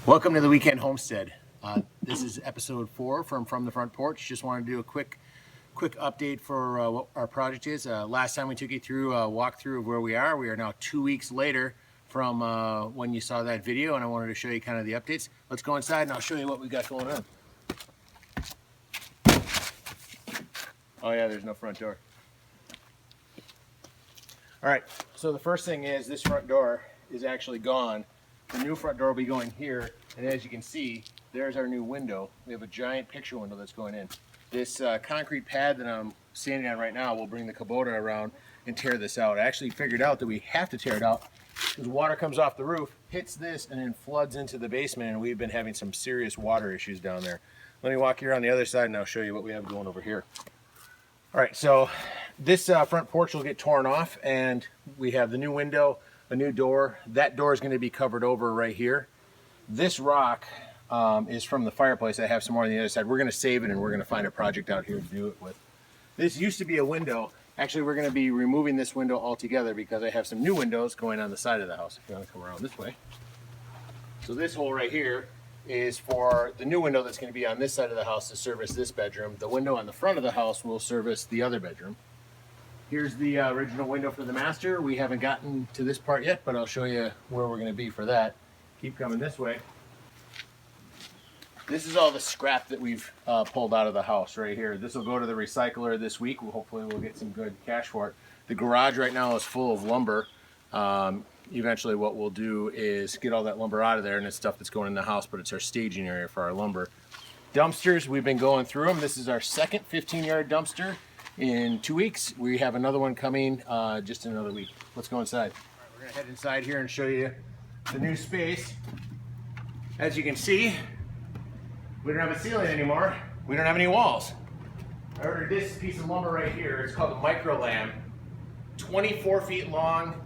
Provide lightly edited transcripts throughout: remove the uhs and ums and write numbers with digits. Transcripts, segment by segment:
Welcome to the Weekend Homestead. This is episode 4 from the front porch. Just wanted to do a quick update for what our project is. Last time we took you through a walkthrough of where we are. We are now 2 weeks later from when you saw that video, and I wanted to show you kind of the updates. Let's go inside and I'll show you what we got going on. Oh yeah, there's no front door. All right, so the first thing is this front door is actually gone. The new front door will be going here, and as you can see, there's our new window. We have a giant picture window that's going in. This concrete pad that I'm standing on right now will bring the Kubota around and tear this out. I actually figured out that we have to tear it out because water comes off the roof, hits this, and then floods into the basement, and we've been having some serious water issues down there. Let me walk you around the other side and I'll show you what we have going over here. All right, so this front porch will get torn off, and we have the new window, a new door. That door is going to be covered over right here. This rock is from the fireplace. I have some more on the other side. We're going to save it and we're going to find a project out here to do it with. This used to be a window. Actually, we're going to be removing this window altogether because I have some new windows going on the side of the house. If you want to come around this way. So this hole right here is for the new window that's going to be on this side of the house to service this bedroom. The window on the front of the house will service the other bedroom. Here's the original window for the master. We haven't gotten to this part yet, but I'll show you where we're going to be for that. Keep coming this way. This is all the scrap that we've pulled out of the house right here. This will go to the recycler this week. Hopefully we'll get some good cash for it. The garage right now is full of lumber. Eventually what we'll do is get all that lumber out of there, and it's stuff that's going in the house, but it's our staging area for our lumber. Dumpsters, we've been going through them. This is our second 15-yard dumpster in 2 weeks. We have another one coming just in another week. Let's go inside. All right, we're gonna head inside here and show you the new space. As you can see, we don't have a ceiling anymore. We don't have any walls. I ordered this piece of lumber right here. It's called a Microlam. 24 feet long,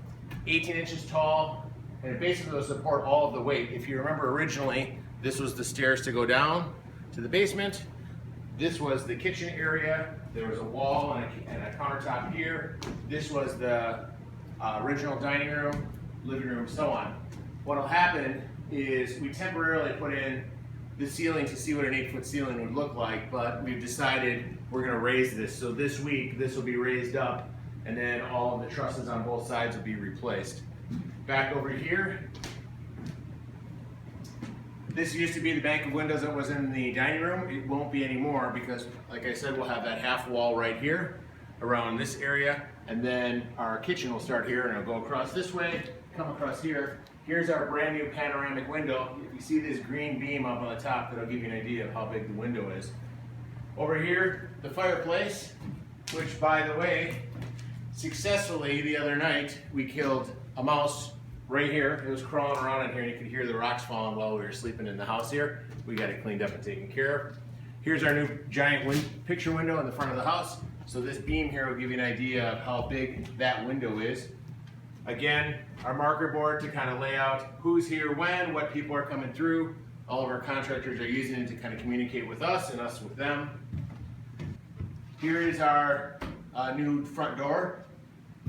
18 inches tall, and it basically will support all of the weight. If you remember originally, this was the stairs to go down to the basement. This was the kitchen area. There was a wall and a countertop here. This was the original dining room, living room, so on. What'll happen is we temporarily put in the ceiling to see what an 8-foot ceiling would look like, but we've decided we're gonna raise this. So this week, this will be raised up, and then all of the trusses on both sides will be replaced. Back over here, this used to be the bank of windows that was in the dining room. It won't be anymore because, like I said, we'll have that half wall right here around this area, and then our kitchen will start here and it'll go across this way, come across here. Here's our brand new panoramic window. If you see this green beam up on the top, that'll give you an idea of how big the window is. Over here, the fireplace, which, by the way, successfully the other night we killed a mouse right here. It was crawling around in here, and you could hear the rocks falling while we were sleeping in the house here. We got it cleaned up and taken care of. Here's our new giant picture window in the front of the house. So this beam here will give you an idea of how big that window is. Again, our marker board to kind of lay out who's here when, what people are coming through. All of our contractors are using it to kind of communicate with us and us with them. Here is our new front door.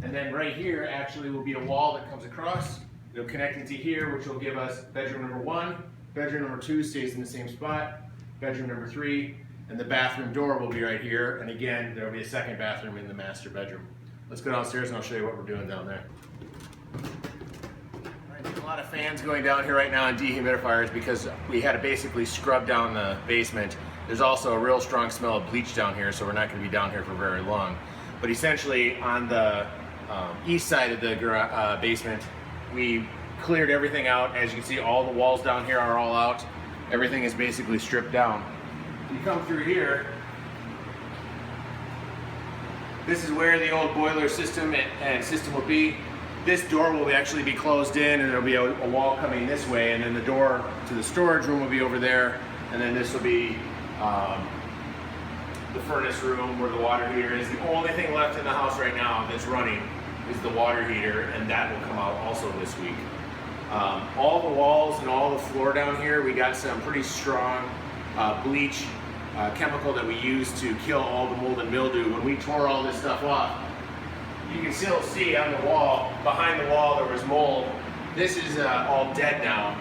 And then right here actually will be a wall that comes across. It'll connect into here, which will give us bedroom number 1. Bedroom number 2 stays in the same spot. Bedroom number 3, and the bathroom door will be right here. And again, there will be a second bathroom in the master bedroom. Let's go downstairs and I'll show you what we're doing down there. There's a lot of fans going down here right now and dehumidifiers because we had to basically scrub down the basement. There's also a real strong smell of bleach down here, so we're not going to be down here for very long. But essentially on the east side of the basement, we cleared everything out. As you can see, all the walls down here are all out. Everything is basically stripped down. You come through here, this is where the old boiler system and system will be. This door will actually be closed in, and there'll be a wall coming this way, and then the door to the storage room will be over there, and then this will be the furnace room where the water heater is. The only thing left in the house right now that's running is the water heater, and that will come out also this week. All the walls and all the floor down here, we got some pretty strong bleach chemical that we use to kill all the mold and mildew. When we tore all this stuff off, you can still see on the wall, behind the wall there was mold. This is all dead now.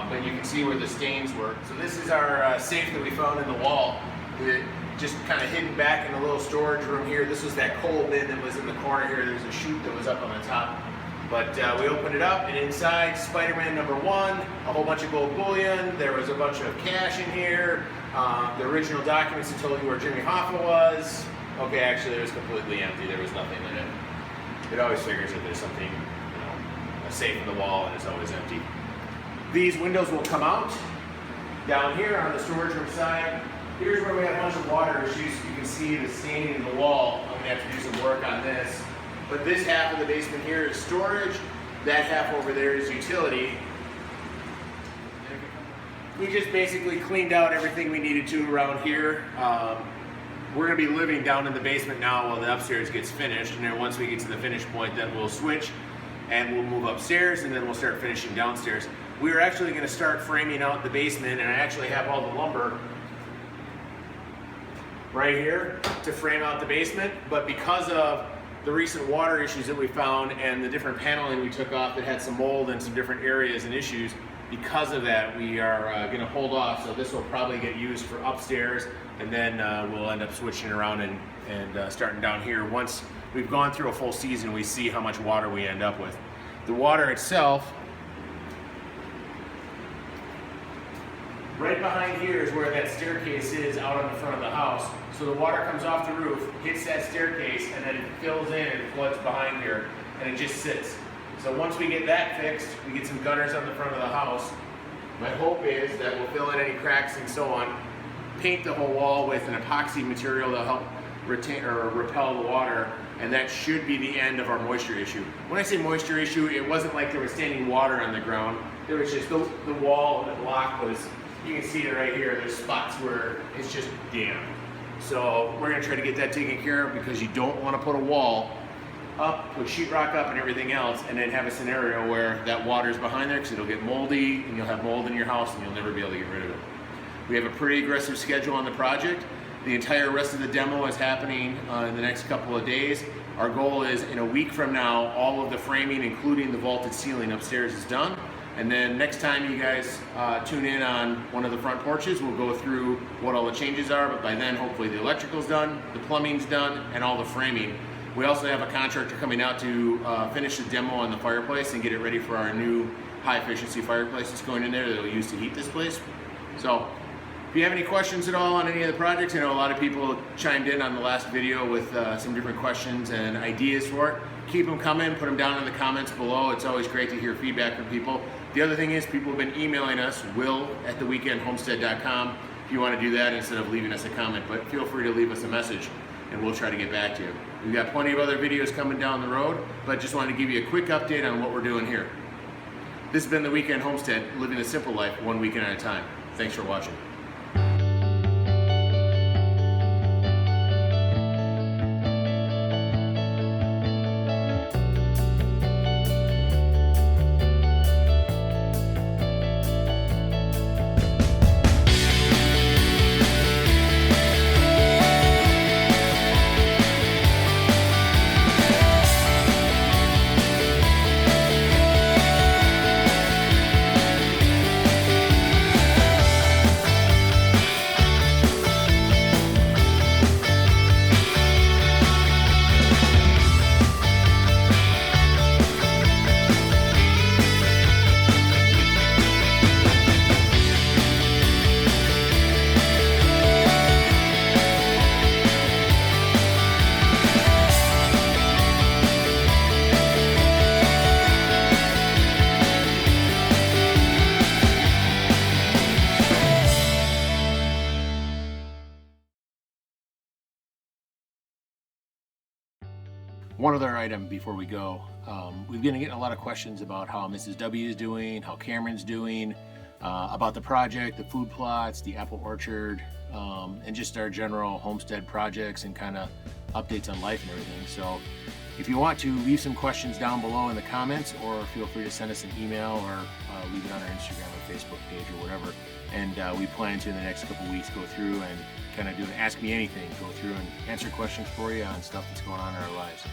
but you can see where the stains were. So this is our safe that we found in the wall. It just kind of hidden back in a little storage room here. This was that coal bin that was in the corner here. There's a chute that was up on the top. But we opened it up, and inside, Spider-Man #1, a whole bunch of gold bullion. There was a bunch of cash in here. The original documents that told you where Jimmy Hoffa was. Okay, actually, it was completely empty. There was nothing in it. It always figures that there's something, you know, a safe in the wall, and it's always empty. These windows will come out. Down here on the storage room side, here's where we have a bunch of water issues. You can see the staining in the wall. I'm gonna have to do some work on this. But this half of the basement here is storage. That half over there is utility. We just basically cleaned out everything we needed to around here. We're gonna be living down in the basement now while the upstairs gets finished. And then once we get to the finish point, then we'll switch and we'll move upstairs, and then we'll start finishing downstairs. We are actually gonna start framing out the basement, and I actually have all the lumber right here to frame out the basement. But because of the recent water issues that we found and the different paneling we took off that had some mold in some different areas and issues, because of that, we are going to hold off. So this will probably get used for upstairs, and then we'll end up switching around and starting down here. Once we've gone through a full season, we see how much water we end up with. The water itself, right behind here is where that staircase is out on the front of the house. So the water comes off the roof, hits that staircase, and then it fills in and floods behind here, and it just sits. So once we get that fixed, we get some gutters on the front of the house. My hope is that we'll fill in any cracks and so on, paint the whole wall with an epoxy material that'll help retain or repel the water, and that should be the end of our moisture issue. When I say moisture issue, it wasn't like there was standing water on the ground. There was just the wall and the block was, you can see it right here, there's spots where it's just damp. So we're gonna try to get that taken care of, because you don't wanna put a wall up, put sheetrock up and everything else, and then have a scenario where that water's behind there, because it'll get moldy and you'll have mold in your house and you'll never be able to get rid of it. We have a pretty aggressive schedule on the project. The entire rest of the demo is happening in the next couple of days. Our goal is in a week from now, all of the framing, including the vaulted ceiling upstairs, is done. And then next time you guys tune in on one of the front porches, we'll go through what all the changes are, but by then hopefully the electrical's done, the plumbing's done, and all the framing. We also have a contractor coming out to finish the demo on the fireplace and get it ready for our new high efficiency fireplace that's going in there that we'll use to heat this place. So if you have any questions at all on any of the projects, I know a lot of people chimed in on the last video with some different questions and ideas for it. Keep them coming, put them down in the comments below. It's always great to hear feedback from people. The other thing is, people have been emailing us, will@theweekendhomestead.com, if you want to do that instead of leaving us a comment, but feel free to leave us a message and we'll try to get back to you. We've got plenty of other videos coming down the road, but just wanted to give you a quick update on what we're doing here. This has been The Weekend Homestead, living a simple life, one weekend at a time. Thanks for watching. One other item before we go. We've been getting a lot of questions about how Mrs. W is doing, how Cameron's doing, about the project, the food plots, the apple orchard, and just our general homestead projects and kind of updates on life and everything. So if you want to, leave some questions down below in the comments, or feel free to send us an email or leave it on our Instagram or Facebook page or whatever. And we plan to, in the next couple weeks, go through and kind of do an Ask Me Anything, go through and answer questions for you on stuff that's going on in our lives.